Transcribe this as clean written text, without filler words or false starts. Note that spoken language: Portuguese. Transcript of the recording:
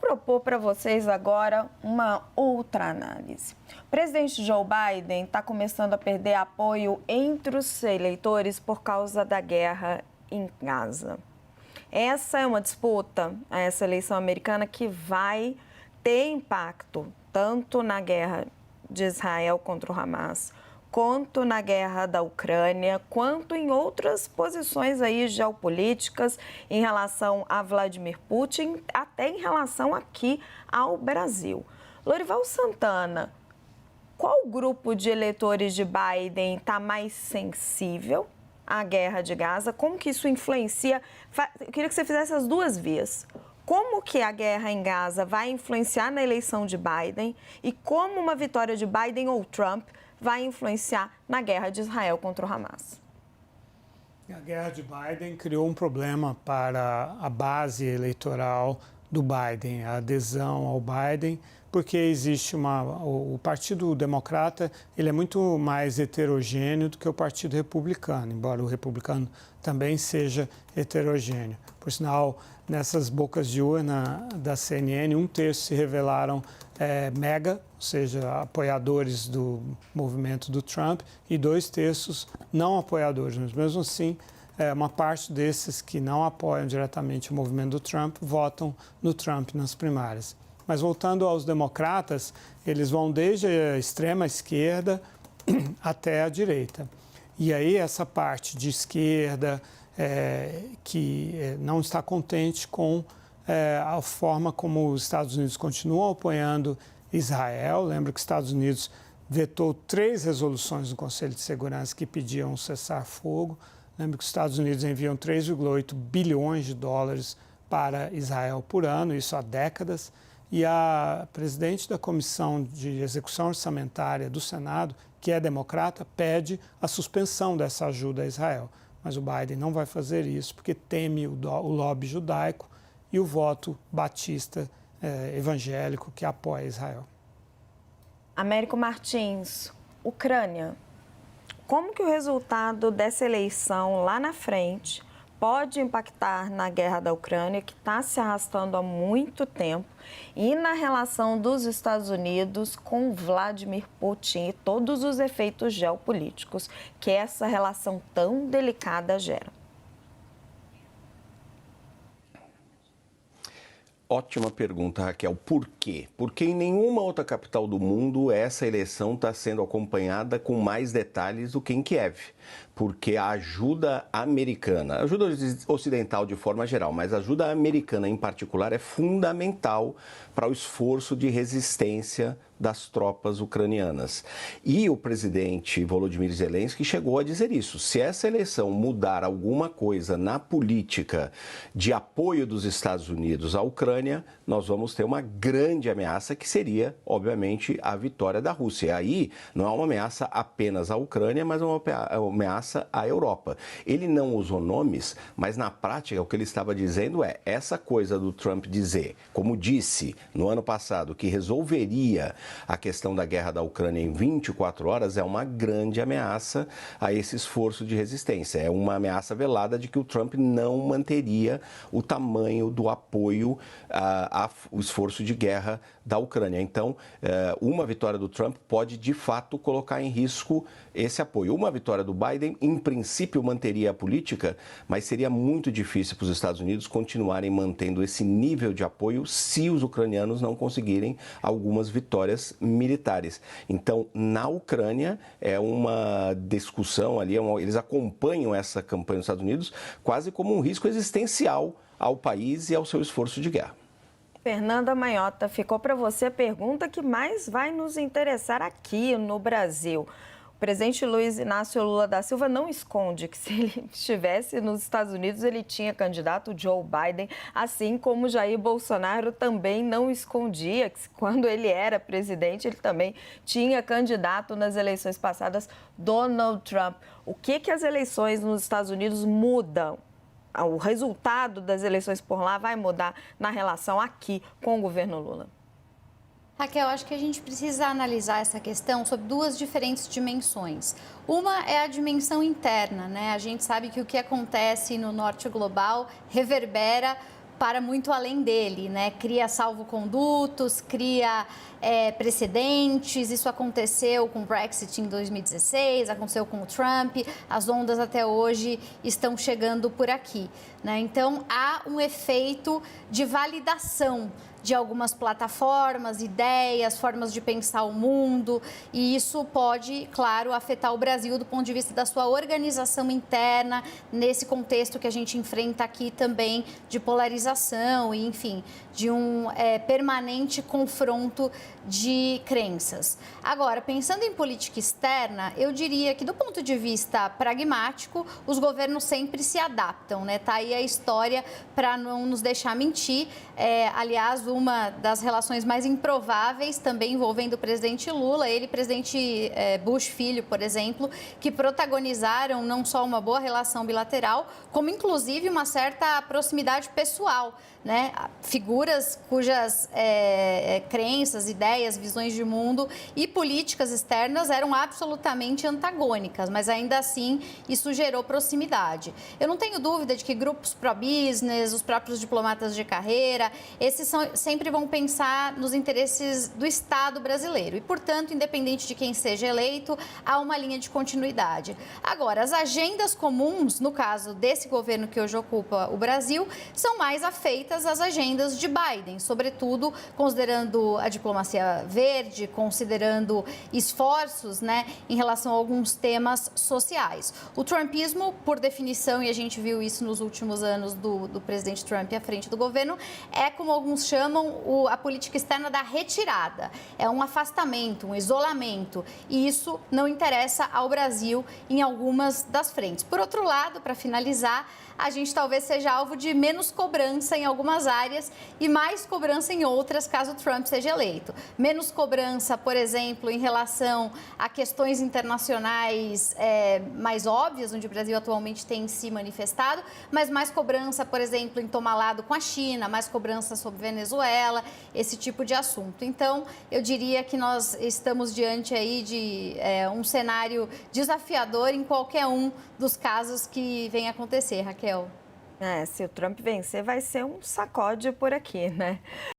propor para vocês agora uma outra análise. O presidente Joe Biden está começando a perder apoio entre os eleitores por causa da guerra em Gaza. Essa é uma disputa, essa eleição americana, que vai ter impacto tanto na guerra de Israel contra o Hamas, quanto na guerra da Ucrânia, quanto em outras posições aí geopolíticas em relação a Vladimir Putin, até em relação aqui ao Brasil. Lorival Santana, qual grupo de eleitores de Biden está mais sensível à guerra de Gaza? Como que isso influencia? Eu queria que você fizesse as duas vias. Como que a guerra em Gaza vai influenciar na eleição de Biden e como uma vitória de Biden ou Trump vai influenciar na guerra de Israel contra o Hamas? A guerra de Biden criou um problema para a base eleitoral do Biden, a adesão ao Biden, porque existe o Partido Democrata, ele é muito mais heterogêneo do que o Partido Republicano, embora o republicano também seja heterogêneo. Por sinal, nessas bocas de urna da CNN, 1/3 se revelaram mega, ou seja, apoiadores do movimento do Trump, e 2/3 não apoiadores, mas mesmo assim, uma parte desses que não apoiam diretamente o movimento do Trump votam no Trump nas primárias. Mas voltando aos democratas, eles vão desde a extrema esquerda até a direita. E aí essa parte de esquerda que não está contente com a forma como os Estados Unidos continuam apoiando Israel. Lembro que os Estados Unidos vetou 3 resoluções do Conselho de Segurança que pediam um cessar-fogo. Lembro que os Estados Unidos enviam 3,8 bilhões de dólares para Israel por ano, isso há décadas. E a presidente da Comissão de Execução Orçamentária do Senado, que é democrata, pede a suspensão dessa ajuda a Israel. Mas o Biden não vai fazer isso porque teme o lobby judaico e o voto batista evangélico que apoia Israel. Américo Martins, Ucrânia. Como que o resultado dessa eleição lá na frente pode impactar na guerra da Ucrânia, que está se arrastando há muito tempo, e na relação dos Estados Unidos com Vladimir Putin e todos os efeitos geopolíticos que essa relação tão delicada gera? Ótima pergunta, Raquel. Por quê? Porque em nenhuma outra capital do mundo essa eleição está sendo acompanhada com mais detalhes do que em Kiev. Porque a ajuda americana, a ajuda ocidental de forma geral, mas a ajuda americana em particular é fundamental para o esforço de resistência das tropas ucranianas. E o presidente Volodymyr Zelensky chegou a dizer isso. Se essa eleição mudar alguma coisa na política de apoio dos Estados Unidos à Ucrânia, nós vamos ter uma grande ameaça que seria, obviamente, a vitória da Rússia. E aí não é uma ameaça apenas à Ucrânia, mas uma ameaça à Europa. Ele não usou nomes, mas na prática o que ele estava dizendo é essa coisa do Trump dizer, como disse no ano passado, que resolveria a questão da guerra da Ucrânia em 24 horas, é uma grande ameaça a esse esforço de resistência. É uma ameaça velada de que o Trump não manteria o tamanho do apoio ao esforço de guerra da Ucrânia. Então, uma vitória do Trump pode, de fato, colocar em risco esse apoio. Uma vitória do Biden, em princípio, manteria a política, mas seria muito difícil para os Estados Unidos continuarem mantendo esse nível de apoio se os ucranianos não conseguirem algumas vitórias militares. Então, na Ucrânia, é uma discussão ali, eles acompanham essa campanha dos Estados Unidos quase como um risco existencial ao país e ao seu esforço de guerra. Fernanda Manhota, ficou para você a pergunta que mais vai nos interessar aqui no Brasil. O presidente Luiz Inácio Lula da Silva não esconde que se ele estivesse nos Estados Unidos, ele tinha candidato Joe Biden, assim como Jair Bolsonaro também não escondia que quando ele era presidente, ele também tinha candidato nas eleições passadas, Donald Trump. O que as eleições nos Estados Unidos mudam? O resultado das eleições por lá vai mudar na relação aqui com o governo Lula? Raquel, acho que a gente precisa analisar essa questão sob 2 diferentes dimensões. Uma é a dimensão interna, né? A gente sabe que o que acontece no norte global reverbera para muito além dele, né? Cria salvo-condutos, cria precedentes. Isso aconteceu com o Brexit em 2016, aconteceu com o Trump, as ondas até hoje estão chegando por aqui, né? Então, há um efeito de validação de algumas plataformas, ideias, formas de pensar o mundo, e isso pode, claro, afetar o Brasil do ponto de vista da sua organização interna, nesse contexto que a gente enfrenta aqui também de polarização e, enfim, de um permanente confronto de crenças. Agora, pensando em política externa, eu diria que do ponto de vista pragmático, os governos sempre se adaptam, né? Tá aí a história para não nos deixar mentir. Aliás, uma das relações mais improváveis também envolvendo o presidente Lula, ele e o presidente Bush filho, por exemplo, que protagonizaram não só uma boa relação bilateral, como inclusive uma certa proximidade pessoal, né? Figuras cujas crenças, ideias, visões de mundo e políticas externas eram absolutamente antagônicas, mas ainda assim isso gerou proximidade. Eu não tenho dúvida de que grupos pró-business, os próprios diplomatas de carreira, esses sempre vão pensar nos interesses do Estado brasileiro e, portanto, independente de quem seja eleito, há uma linha de continuidade. Agora, as agendas comuns, no caso desse governo que hoje ocupa o Brasil, são mais afeitas às agendas de Biden, sobretudo considerando a diplomacia verde, considerando esforços, né, em relação a alguns temas sociais. O trumpismo, por definição, e a gente viu isso nos últimos anos do presidente Trump à frente do governo, é como alguns chamam a política externa da retirada. É um afastamento, um isolamento, e isso não interessa ao Brasil em algumas das frentes. Por outro lado, para finalizar, a gente talvez seja alvo de menos cobrança em algumas áreas e mais cobrança em outras, caso Trump seja eleito. Menos cobrança, por exemplo, em relação a questões internacionais mais óbvias, onde o Brasil atualmente tem se manifestado, mas mais cobrança, por exemplo, em tomar lado com a China, mais cobrança sobre Venezuela, esse tipo de assunto. Então, eu diria que nós estamos diante aí de um cenário desafiador em qualquer um dos casos que vem acontecer, Raquel. Se o Trump vencer, vai ser um sacode por aqui, né?